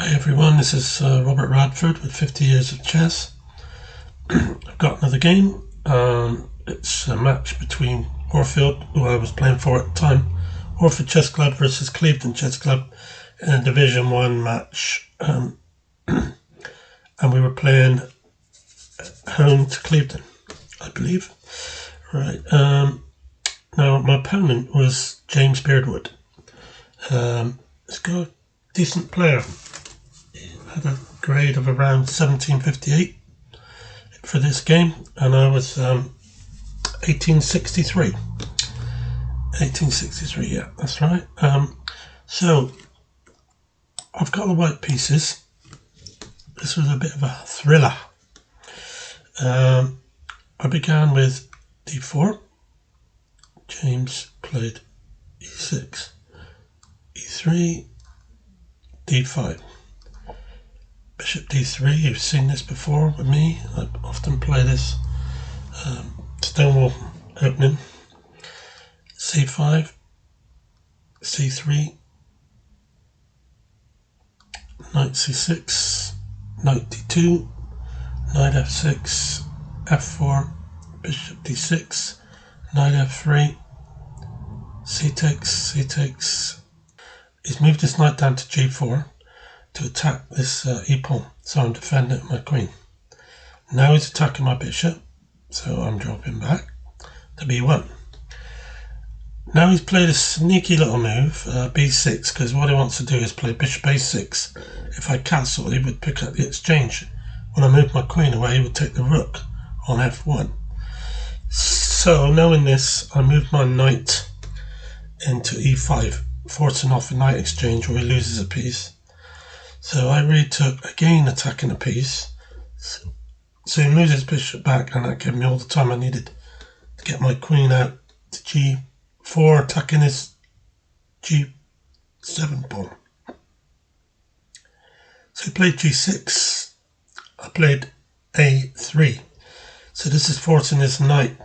Hi everyone, this is R.P Radford with 50 years of chess. I've got another game. It's a match between Horfield, who I was playing for at the time, Horford Chess Club versus Clevedon Chess Club in a Division 1 match. And we were playing home to Clevedon, I believe. Right. Now, my opponent was J.Beardwood. He's got a decent player. Had a grade of around 1758 for this game, and I was 1863. 1863, yeah, that's right. So I've got the white pieces. This was a bit of a thriller. I began with d4. James played e6, e3, d5. Bishop d3, you've seen this before with me. I often play this stonewall opening. c5, c3, knight c6, knight d2, knight f6, f4, bishop d6, knight f3, c takes. He's moved his knight down to g4 to attack this e-pawn, so I'm defending my queen. Now he's attacking my bishop, so I'm dropping back to b1. Now he's played a sneaky little move, b6, because what he wants to do is play bishop a6. If I castle, he would pick up the exchange. When I move my queen away, he would take the rook on f1. So knowing this, I moved my knight into e5, forcing off a knight exchange where he loses a piece. So I retook, again attacking a piece. So he moves his bishop back, and that gave me all the time I needed to get my queen out to g4, attacking his g7 pawn. So he played g6. I played a3. So this is forcing his knight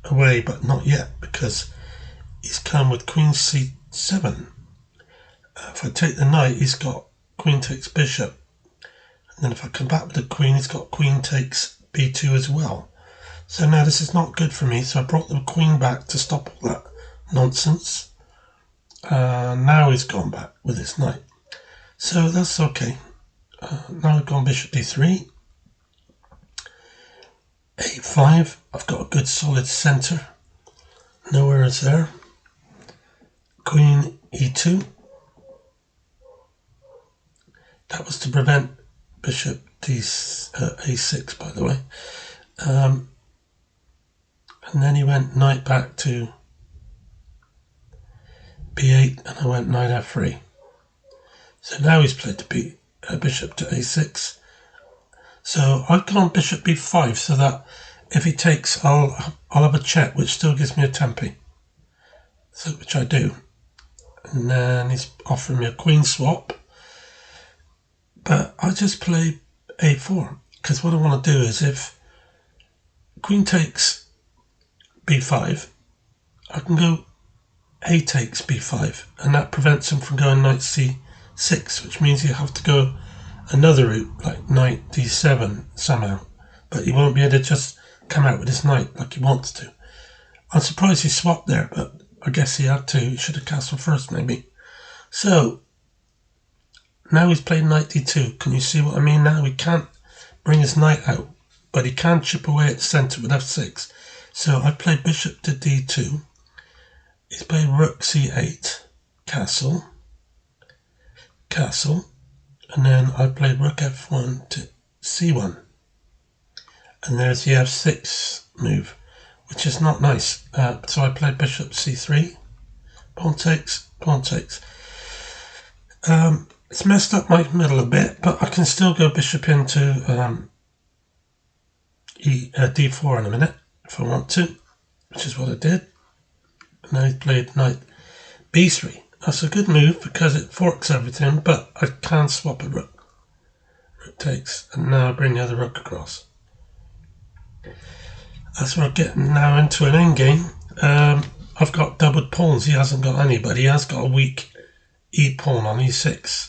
away, but not yet, because he's come with queen c7. If I take the knight, he's got queen takes bishop, and then if I come back with the queen, he's got queen takes b2 as well. So now this is not good for me, so I brought the queen back to stop all that nonsense. Now he's gone back with his knight, so that's okay. Now I've gone bishop d3, a5. I've got a good solid centre, nowhere is there. Queen e2. That was to prevent bishop a6, by the way. And then he went knight back to b8, and I went knight f3. So now he's played the bishop to a6. So I've gone bishop b5, so that if he takes, I'll have a check, which still gives me a tempi. So which I do. And then he's offering me a queen swap. But I just play a4, because what I want to do is, if queen takes b5, I can go a takes b5, and that prevents him from going knight c6, which means you have to go another route, like knight d7 somehow. But he won't be able to just come out with his knight like he wants to. I'm surprised he swapped there, but I guess he had to. He should have castled first, maybe. So now he's played knight d2. Can you see what I mean now? He can't bring his knight out, but he can chip away at the centre with f6. So I played bishop to d2. He's played rook c8, castle, and then I played rook f1 to c1. And there's the f6 move, which is not nice. So I played bishop c3, pawn takes. It's messed up my middle a bit, but I can still go bishop into d4 in a minute if I want to, which is what I did. And now he played knight b3. That's a good move because it forks everything, but I can swap a rook. Rook takes, and now I bring the other rook across. As we're getting now into an endgame, I've got doubled pawns. He hasn't got any, but he has got a weak e-pawn on e6.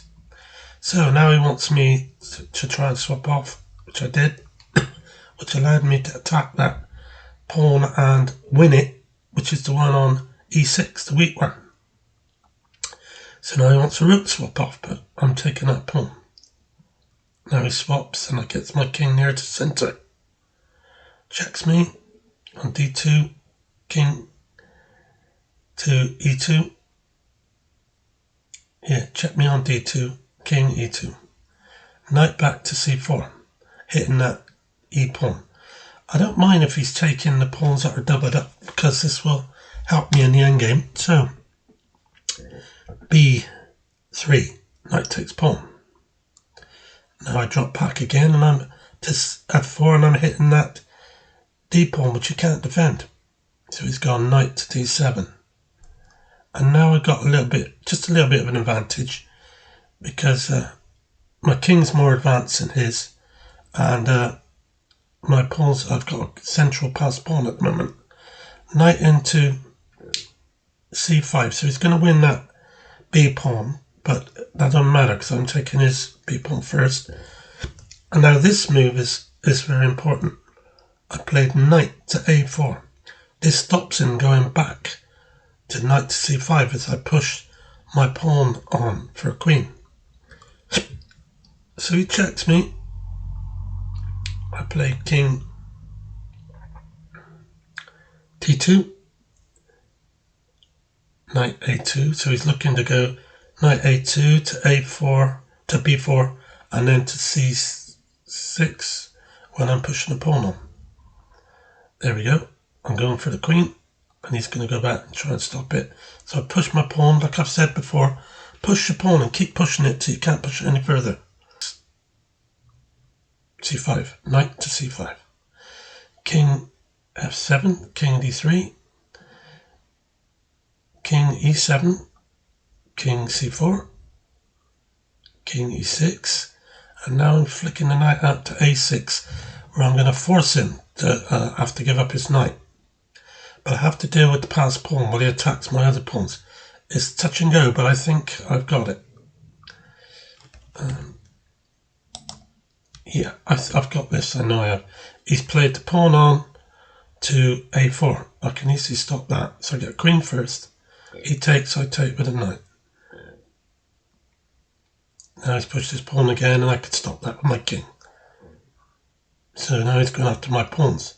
So now he wants me to try and swap off, which I did, which allowed me to attack that pawn and win it, which is the one on e6, the weak one. So now he wants a rook swap off, but I'm taking that pawn. Now he swaps and I get my king near to centre. Checks me on d2, king to e2. Yeah, check me on d2, king e2. Knight back to c4, hitting that e pawn. I don't mind if he's taking the pawns that are doubled up because this will help me in the endgame. So, b3, knight takes pawn. Now I drop back again and I'm to f4 and I'm hitting that d pawn which you can't defend. So he's gone knight to d7. And now I've got just a little bit of an advantage because my king's more advanced than his and my pawns, I've got a central pass pawn at the moment. Knight into c5, so he's going to win that b pawn, but that doesn't matter because I'm taking his b pawn first. And now this move is very important. I played knight to a4. This stops him going back to knight to c5 as I push my pawn on for a queen. So he checks me. I play king d2, knight a2, so he's looking to go knight a2 to a4 to b4 and then to c6 when I'm pushing the pawn on. There we go. I'm going for the queen and he's going to go back and try and stop it. So I push my pawn, like I've said before, push your pawn and keep pushing it till you can't push it any further. c5, knight to c5, king f7, king d3, king e7, king c4, king e6, and now I'm flicking the knight out to a6 where I'm going to force him to have to give up his knight. But I have to deal with the pass pawn while he attacks my other pawns. It's touch and go, but I think I've got it. Yeah, I've got this, I know I have. He's played the pawn on to a4. I can easily stop that. So I get queen first. He takes, I take with a knight. Now he's pushed his pawn again and I could stop that with my king. So now he's going after my pawns.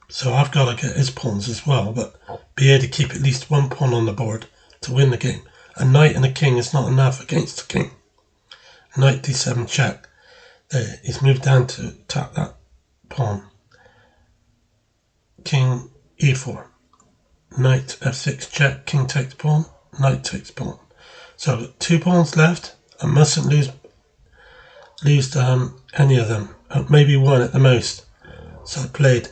So I've got to get his pawns as well, but be able to keep at least one pawn on the board to win the game. A knight and a king is not enough against the king. Knight d7 check. There, he's moved down to tap that pawn. King e4. Knight f6 check, king takes pawn, knight takes pawn. So I've got 2 pawns left. I mustn't lose any of them. Maybe one at the most. So I played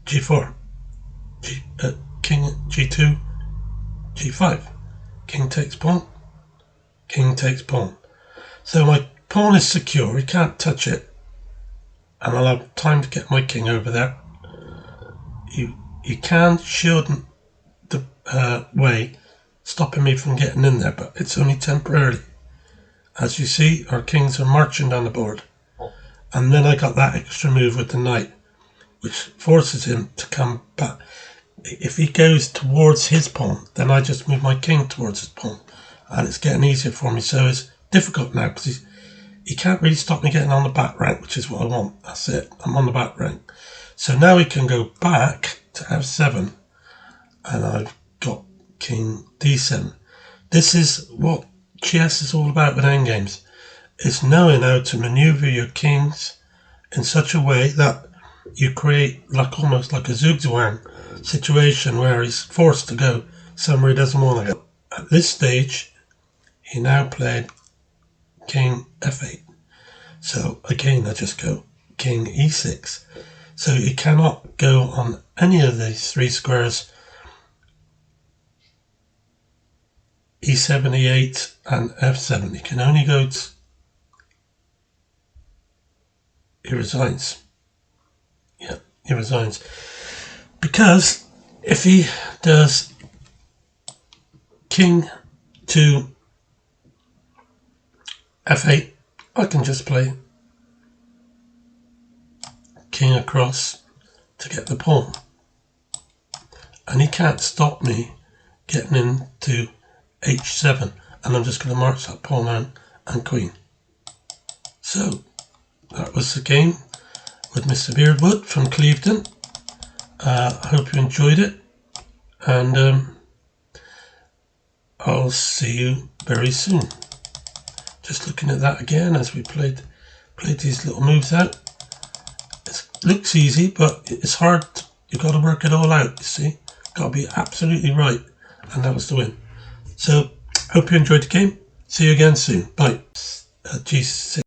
g4, king g2, g5. King takes pawn, king takes pawn. So my pawn is secure, he can't touch it. And I'll have time to get my king over there. You can shield the way, stopping me from getting in there, but it's only temporarily. As you see, our kings are marching down the board. And then I got that extra move with the knight, which forces him to come back. If he goes towards his pawn, then I just move my king towards his pawn. And it's getting easier for me. So it's difficult now because he can't really stop me getting on the back rank, which is what I want. That's it. I'm on the back rank. So now he can go back to f7. And I've got king d7. This is what chess is all about with endgames. It's knowing how to maneuver your kings in such a way that you create almost like a zugzwang situation where he's forced to go somewhere he doesn't want to go. At this stage, he now played king f8. So again, I just go king e6. So he cannot go on any of these 3 squares, e7, e8 and f7. He can only go to... He resigns. Yeah, he resigns. Because if he does king to f8, I can just play king across to get the pawn. And he can't stop me getting into h7, and I'm just going to march that pawn and queen. So that was the game with Mr. Beardwood from Clevedon. I hope you enjoyed it, and I'll see you very soon. Just looking at that again as we played these little moves out. It looks easy, but it's hard. You've got to work it all out, you see. Got to be absolutely right, and that was the win. So, hope you enjoyed the game. See you again soon. Bye. G6.